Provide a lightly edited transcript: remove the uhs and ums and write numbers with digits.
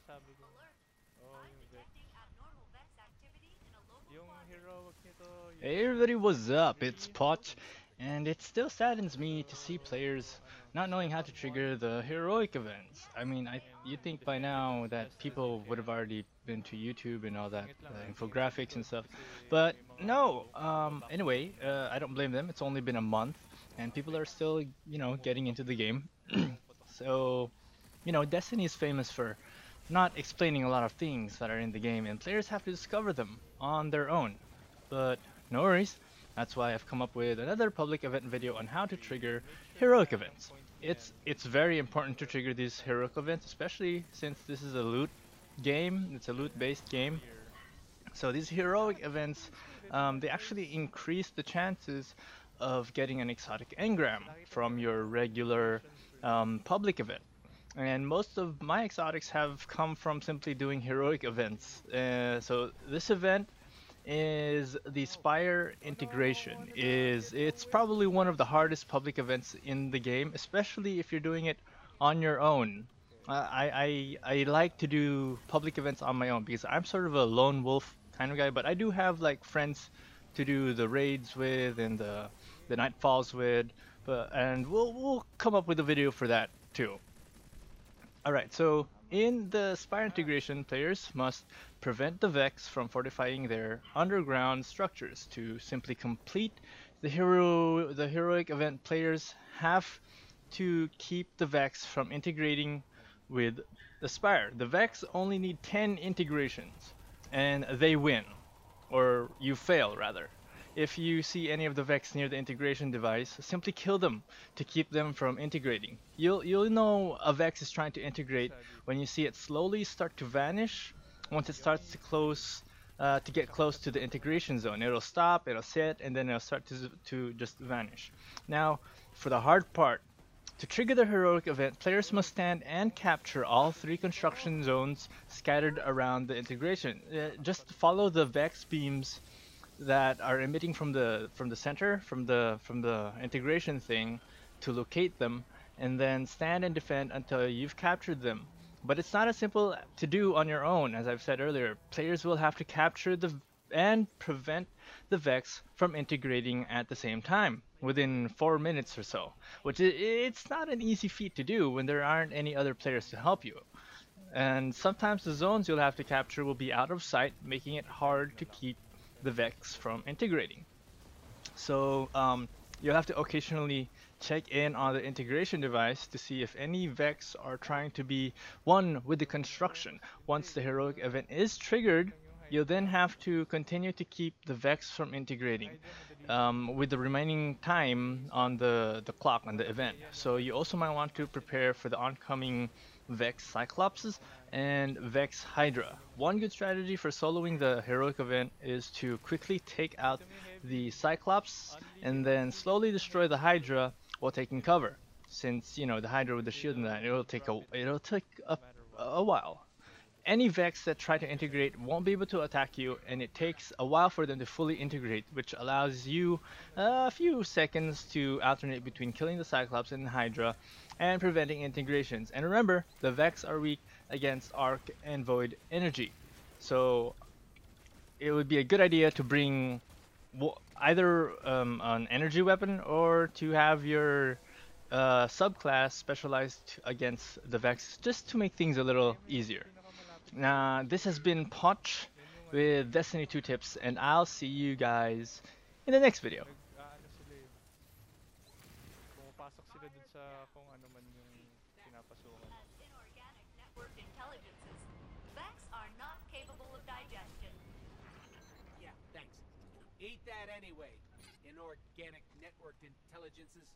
sinasabi ko. Oh, yung Vex. Yung heroic nito, yung Hey everybody, what's up? It's Potch, and it still saddens me to see players ano, not knowing how to one trigger the heroic events. I mean, and you think by defend now that just as you people would can. have already been to YouTube and all that, Singit lang singit sa infographics and likod stuff, kasi but may mga no. magba-backdoor Anyway, na I don't blame them. It's only been a month, and people are still, getting pumuputok. into the game. Pumuputok na. So, Destiny is famous for not explaining a lot of things that are in the game, and players have to discover them on their own. But no worries, that's why I've come up with another public event video on how to trigger Make sure heroic na yung events. point niyan, It's very important to trigger these heroic events, especially since this is a loot game. It's a loot-based game, clear. so these heroic events, they actually increase the chances of getting an exotic engram Nakita mo from yung your regular mission per public event. And most of my exotics have come from simply doing heroic events. So this event is the Spire Integration. It's probably one of the hardest public events in the game, especially if you're doing it on your own. I like to do public events on my own because I'm sort of a lone wolf kind of guy, but I do have like friends to do the raids with and the nightfalls with. And we'll come up with a video for that too. All right, so in the Spire integration, players must prevent the Vex from fortifying their underground structures. To simply complete the heroic event, players have to keep the Vex from integrating with the Spire. The Vex only need 10 integrations, and they win, or you fail rather. If you see any of the Vex near the integration device, simply kill them to keep them from integrating. You'll know a Vex is trying to integrate isa dito. when you see it slowly start to vanish. Once it Yung starts to get sakit close sa to the likod ng integration ano, zone, it'll stop, it'll sit, and then it'll start to just vanish. Now, for the hard part, to trigger the heroic event, players must stand and capture all three construction zones scattered around the integration. Just follow the Vex beams that are emitting from the center from the integration thing to locate them, and then stand and defend until you've captured them. But it's not as simple to do on your own. As I've said earlier, players will have to capture the and prevent the Vex from integrating at the same time within 4 minutes or so, which it's not an easy feat to do when there aren't any other players to help you. And sometimes the zones you'll have to capture will be out of sight, making it revive hard na to lang. keep the Vex from integrating. So you'll have to occasionally check in on the integration device to see if any Vex are trying to be one with the construction. Hindi, Once the heroic event is triggered, lang yung you'll Hydra. then have to continue to keep the Vex from integrating Hydra madali lang yun. with the remaining time on the clock on the event. Yan So yung you also might want to prepare for the oncoming Vex Cyclopses and Vex Hydra. One good strategy for soloing the heroic event is to quickly take out Kita mo yung heavy, the Cyclops and then unli slowly yung destroy the heavy. Hydra while taking cover. Since the Hydra with the shield and that, They'll drop it it'll take no matter what. a while. Any Vex that try to integrate won't be able to attack you, and it takes a while for them to fully integrate, which allows you a few seconds to alternate between killing the Cyclops and the Hydra and preventing integrations. And remember, the Vex are weak against Arc and Void energy. So it would be a good idea to bring either an energy weapon or to have your subclass specialized against the Vex just to make things a little Ayun mo yung easier. pinakamalapit sa base. This has been Potch Yun yung ano eh. with Destiny 2 tips, and I'll see you guys in the next video. Nag-aano sila eh. Pumapasok sila dun sa kung ano man yung pinapasukan. Yeah, thanks. Eat that anyway. Inorganic networked intelligences.